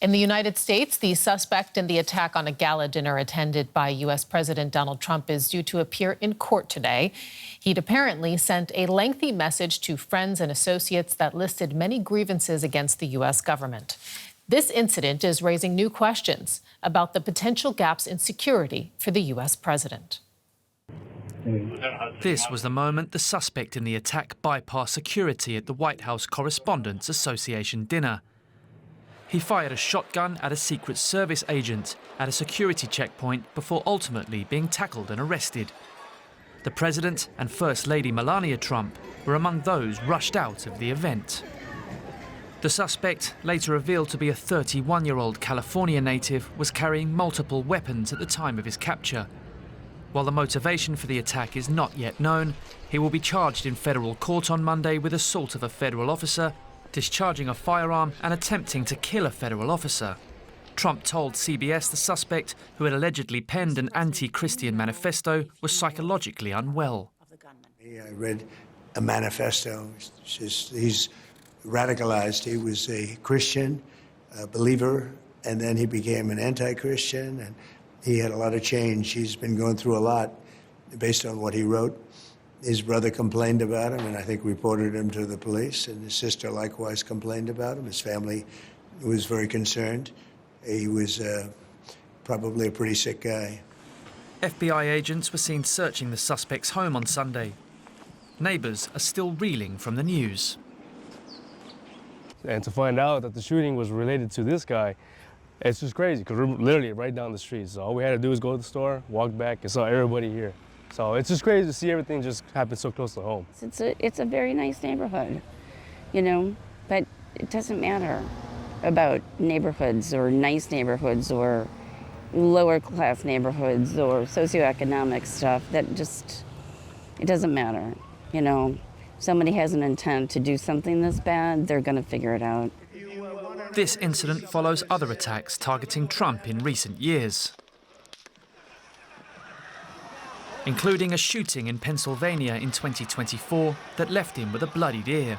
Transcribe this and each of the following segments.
In the United States, the suspect in the attack on a gala dinner attended by U.S. President Donald Trump is due to appear in court today. He'd apparently sent a lengthy message to friends and associates that listed many grievances against the U.S. government. This incident is raising new questions about the potential gaps in security for the U.S. president. This was the moment the suspect in the attack bypassed security at the White House Correspondents Association dinner. He fired a shotgun at a Secret Service agent at a security checkpoint before ultimately being tackled and arrested. The President and First Lady Melania Trump were among those rushed out of the event. The suspect, later revealed to be a 31-year-old California native, was carrying multiple weapons at the time of his capture. While the motivation for the attack is not yet known, he will be charged in federal court on Monday with assault of a federal officer, discharging a firearm and attempting to kill a federal officer. Trump told CBS the suspect, who had allegedly penned an anti-Christian manifesto, was psychologically unwell. I read a manifesto. He's radicalized. He was a Christian, a believer, and then he became an anti-Christian, and he had a lot of change. He's been going through a lot based on what he wrote. His brother complained about him and I think reported him to the police, and his sister likewise complained about him. His family was very concerned. He was probably a pretty sick guy. FBI agents were seen searching the suspect's home on Sunday. Neighbors are still reeling from the news. And to find out that the shooting was related to this guy, it's just crazy because we're literally right down the street. So all we had to do was go to the store, walk back, and saw everybody here. So it's just crazy to see everything just happen so close to home. It's a very nice neighborhood, you know, but it doesn't matter about neighborhoods or nice neighborhoods or lower class neighborhoods or socioeconomic stuff. That just, it doesn't matter, you know. If somebody has an intent to do something this bad, they're going to figure it out. This incident follows other attacks targeting Trump in recent years, including a shooting in Pennsylvania in 2024 that left him with a bloodied ear,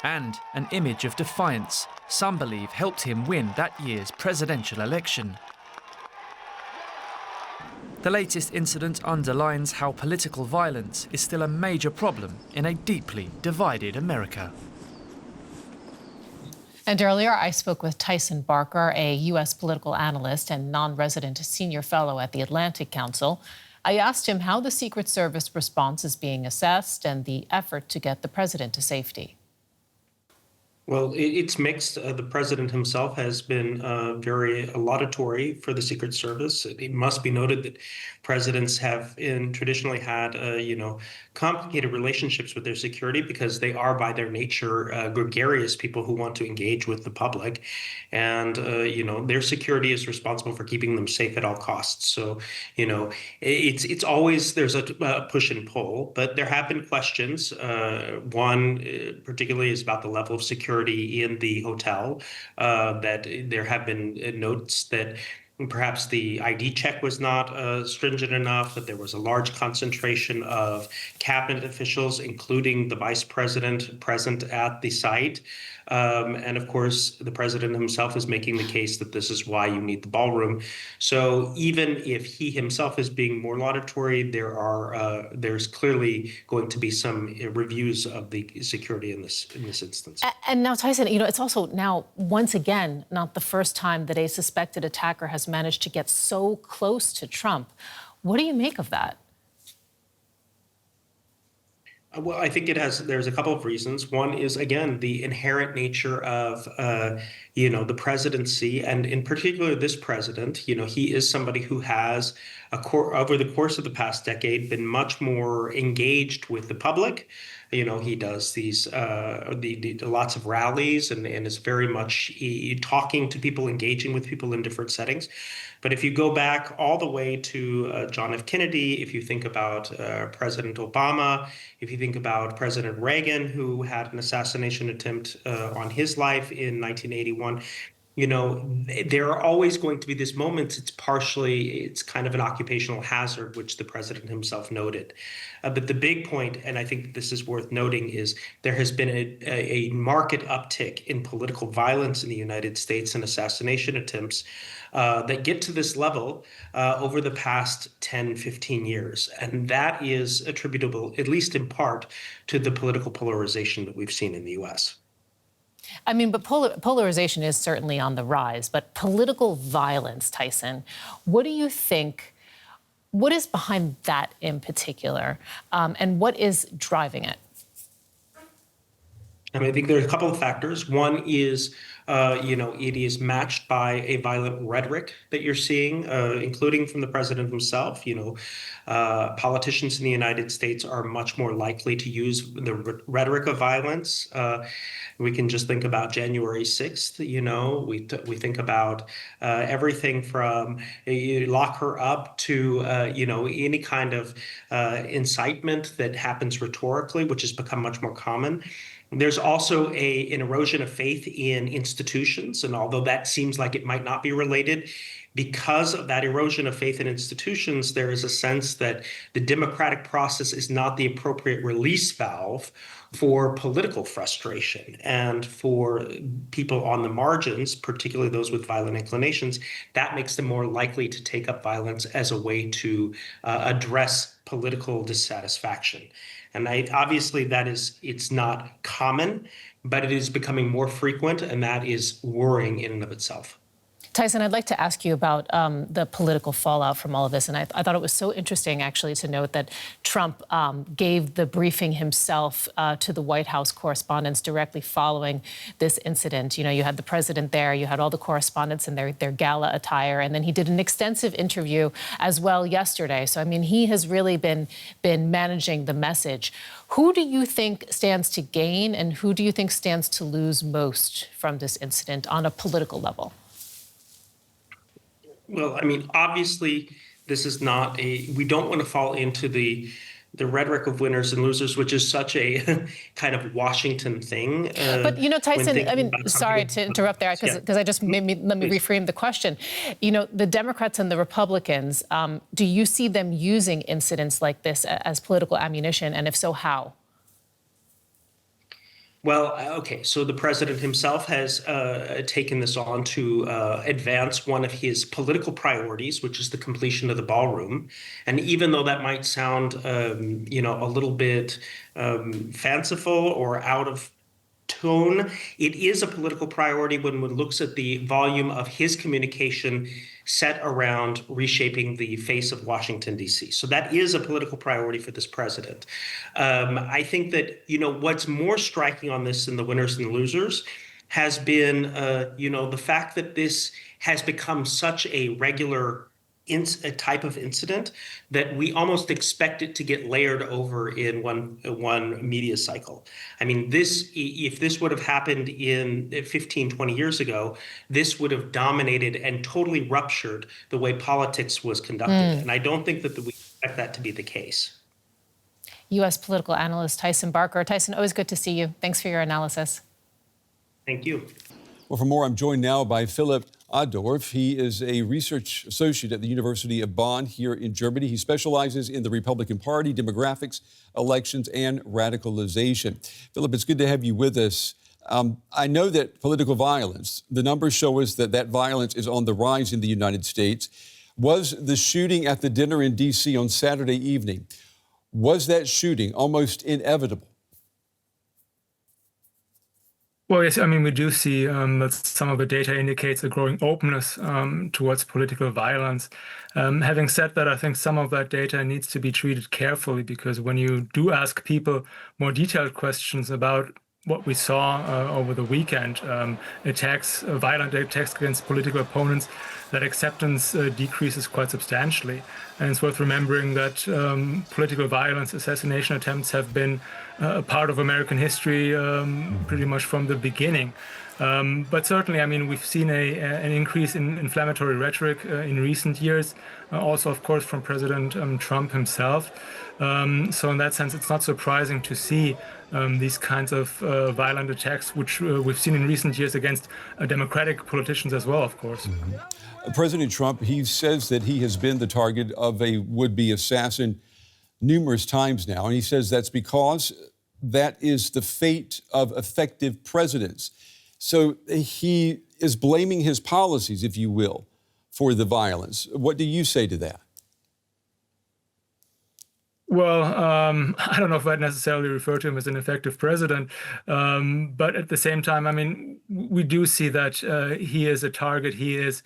and an image of defiance some believe helped him win that year's presidential election. The latest incident underlines how political violence is still a major problem in a deeply divided America. And earlier, I spoke with Tyson Barker, a U.S. political analyst and non-resident senior fellow at the Atlantic Council. I asked him how the Secret Service response is being assessed and the effort to get the president to safety. Well, it's mixed. The president himself has been very laudatory for the Secret Service. It must be noted that presidents have traditionally had, complicated relationships with their security because they are, by their nature, gregarious people who want to engage with the public, and their security is responsible for keeping them safe at all costs. So, it's always there's a push and pull, but there have been questions. One particularly is about the level of security in the hotel, that there have been notes that perhaps the ID check was not stringent enough, that there was a large concentration of cabinet officials, including the vice president, present at the site. And of course, the president himself is making the case that this is why you need the ballroom. So even if he himself is being more laudatory, there's clearly going to be some reviews of the security in this instance. And now, Tyson, it's also now, once again, not the first time that a suspected attacker has managed to get so close to Trump. What do you make of that? Well, I think there's a couple of reasons. One is, again, the inherent nature of, the presidency, and in particular this president. He is somebody who has, over the course of the past decade, been much more engaged with the public. He does these lots of rallies and is very much talking to people, engaging with people in different settings. But if you go back all the way to John F. Kennedy, if you think about President Obama, if you think about President Reagan, who had an assassination attempt on his life in 1981, there are always going to be these moments. It's kind of an occupational hazard, which the president himself noted. But the big point, and I think this is worth noting, is there has been a marked uptick in political violence in the United States and assassination attempts that get to this level over the past 10, 15 years. And that is attributable, at least in part, to the political polarization that we've seen in the U.S. I mean, but polarization is certainly on the rise. But political violence, Tyson, what do you think, what is behind that in particular? And what is driving it? I think there's a couple of factors. One is, it is matched by a violent rhetoric that you're seeing, including from the president himself. Politicians in the United States are much more likely to use the rhetoric of violence. We can just think about January 6th. We think about everything from you lock her up to any kind of incitement that happens rhetorically, which has become much more common. There's also an erosion of faith in institutions, and although that seems like it might not be related, because of that erosion of faith in institutions, there is a sense that the democratic process is not the appropriate release valve for political frustration. And for people on the margins, particularly those with violent inclinations, that makes them more likely to take up violence as a way to address political dissatisfaction. And obviously it's not common, but it is becoming more frequent, and that is worrying in and of itself. Tyson, I'd like to ask you about the political fallout from all of this. And I thought it was so interesting, actually, to note that Trump gave the briefing himself to the White House correspondents directly following this incident. You had the president there, you had all the correspondents in their gala attire, and then he did an extensive interview as well yesterday. So, I mean, he has really been managing the message. Who do you think stands to gain, and who do you think stands to lose most from this incident on a political level? Well, obviously, this is not we don't want to fall into the rhetoric of winners and losers, which is such a kind of Washington thing. But, Tyson, sorry to interrupt there, because I just let me reframe the question. The Democrats and the Republicans, do you see them using incidents like this as political ammunition? And if so, how? Well, okay, so the president himself has taken this on to advance one of his political priorities, which is the completion of the ballroom. And even though that might sound, a little bit fanciful or out of tone, it is a political priority when one looks at the volume of his communication set around reshaping the face of Washington, D.C. So that is a political priority for this president. I think that, what's more striking on this than the winners and the losers has been, the fact that this has become such a regular a type of incident that we almost expect it to get layered over in one media cycle. If this would have happened in 15, 20 years ago, this would have dominated and totally ruptured the way politics was conducted. And I don't think that we expect that to be the case. U.S. political analyst Tyson Barker. Tyson, always good to see you. Thanks for your analysis. Thank you. Well, for more, I'm joined now by Philipp. Adorf. He is a research associate at the University of Bonn here in Germany. He specializes in the Republican Party, demographics, elections, and radicalization. Philipp, it's good to have you with us. I know that political violence, the numbers show us that violence is on the rise in the United States. Was the shooting at the dinner in D.C. on Saturday evening, was that shooting almost inevitable? Well, yes, we do see that some of the data indicates a growing openness towards political violence. Having said that, I think some of that data needs to be treated carefully, because when you do ask people more detailed questions about what we saw over the weekend, violent attacks against political opponents, that acceptance decreases quite substantially. And it's worth remembering that political violence, assassination attempts have been a part of American history pretty much from the beginning. But certainly, I mean, we've seen an increase in inflammatory rhetoric in recent years, also, of course, from President Trump himself. So in that sense, it's not surprising to see these kinds of violent attacks, which we've seen in recent years against Democratic politicians as well, of course. President Trump, he says that he has been the target of a would-be assassin numerous times now, and he says that's because that is the fate of effective presidents. So he is blaming his policies, if you will, for the violence. What do you say to that? Well, I don't know if I'd necessarily refer to him as an effective president, but at the same time, I mean, we do see that he is a target. He is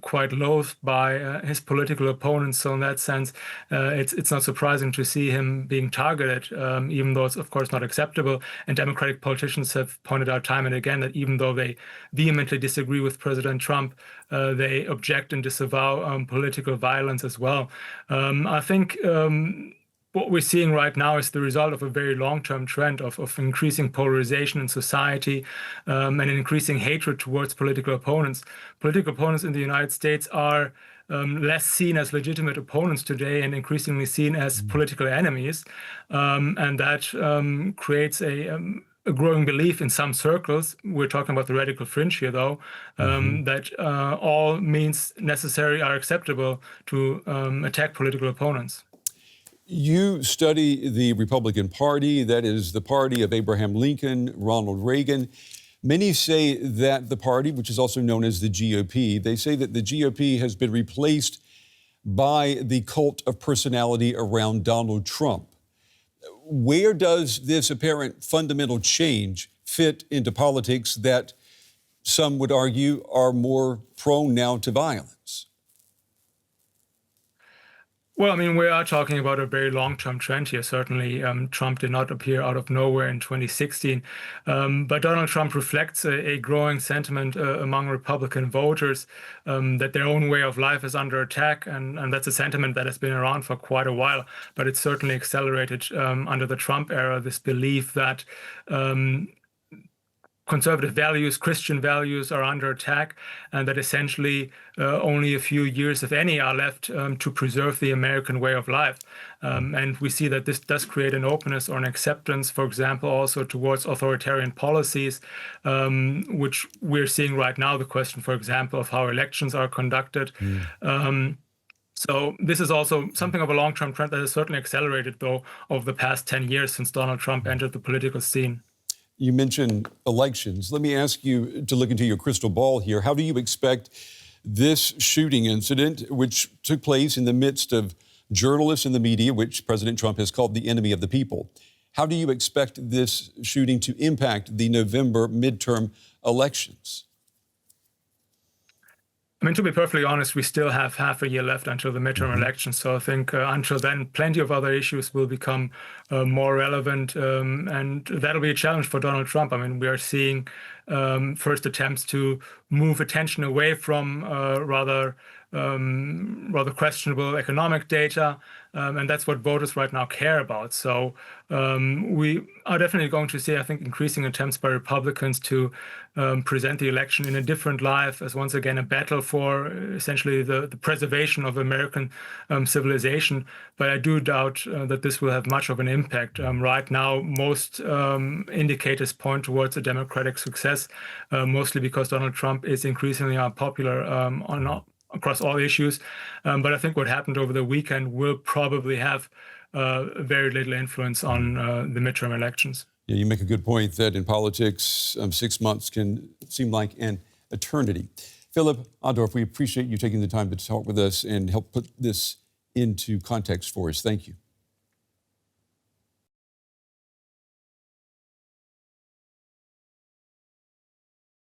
quite loathed by his political opponents. So in that sense, it's not surprising to see him being targeted, even though it's, of course, not acceptable. And Democratic politicians have pointed out time and again that even though they vehemently disagree with President Trump, they object and disavow political violence as well. I think what we're seeing right now is the result of a very long-term trend of increasing polarization in society and increasing hatred towards political opponents. Political opponents in the United States are less seen as legitimate opponents today and increasingly seen as political enemies. And that creates a growing belief in some circles, we're talking about the radical fringe here though, that all means necessary are acceptable to attack political opponents. You study the Republican Party, that is the party of Abraham Lincoln, Ronald Reagan. Many say that the party, which is also known as the GOP, they say that the GOP has been replaced by the cult of personality around Donald Trump. Where does this apparent fundamental change fit into politics that some would argue are more prone now to violence? Well, I mean, we are talking about a very long-term trend here. Certainly, Trump did not appear out of nowhere in 2016. But Donald Trump reflects a growing sentiment among Republican voters that their own way of life is under attack. And that's a sentiment that has been around for quite a while. But it's certainly accelerated under the Trump era, this belief that conservative values, Christian values are under attack, and that essentially only a few years, if any, are left to preserve the American way of life. And we see that this does create an openness or an acceptance, for example, also towards authoritarian policies, which we're seeing right now, the question, for example, of how elections are conducted. So this is also something of a long-term trend that has certainly accelerated, though, over the past 10 years since Donald Trump entered the political scene. You mentioned elections. Let me ask you to look into your crystal ball here. How do you expect this shooting incident, which took place in the midst of journalists and the media, which President Trump has called the enemy of the people, how do you expect this shooting to impact the November midterm elections? I mean, to be perfectly honest, we still have half a year left until the midterm elections. So I think until then, plenty of other issues will become more relevant. And that'll be a challenge for Donald Trump. I mean, we are seeing first attempts to move attention away from rather questionable economic data. And that's what voters right now care about. So we are definitely going to see, I think, increasing attempts by Republicans to present the election in a different light as once again a battle for essentially the preservation of American civilization. But I do doubt that this will have much of an impact. Right now, most indicators point towards a Democratic success, mostly because Donald Trump is increasingly unpopular across all issues. But I think what happened over the weekend will probably have very little influence on the midterm elections. Yeah, you make a good point that in politics, 6 months can seem like an eternity. Philipp, Adorf, we appreciate you taking the time to talk with us and help put this into context for us. Thank you.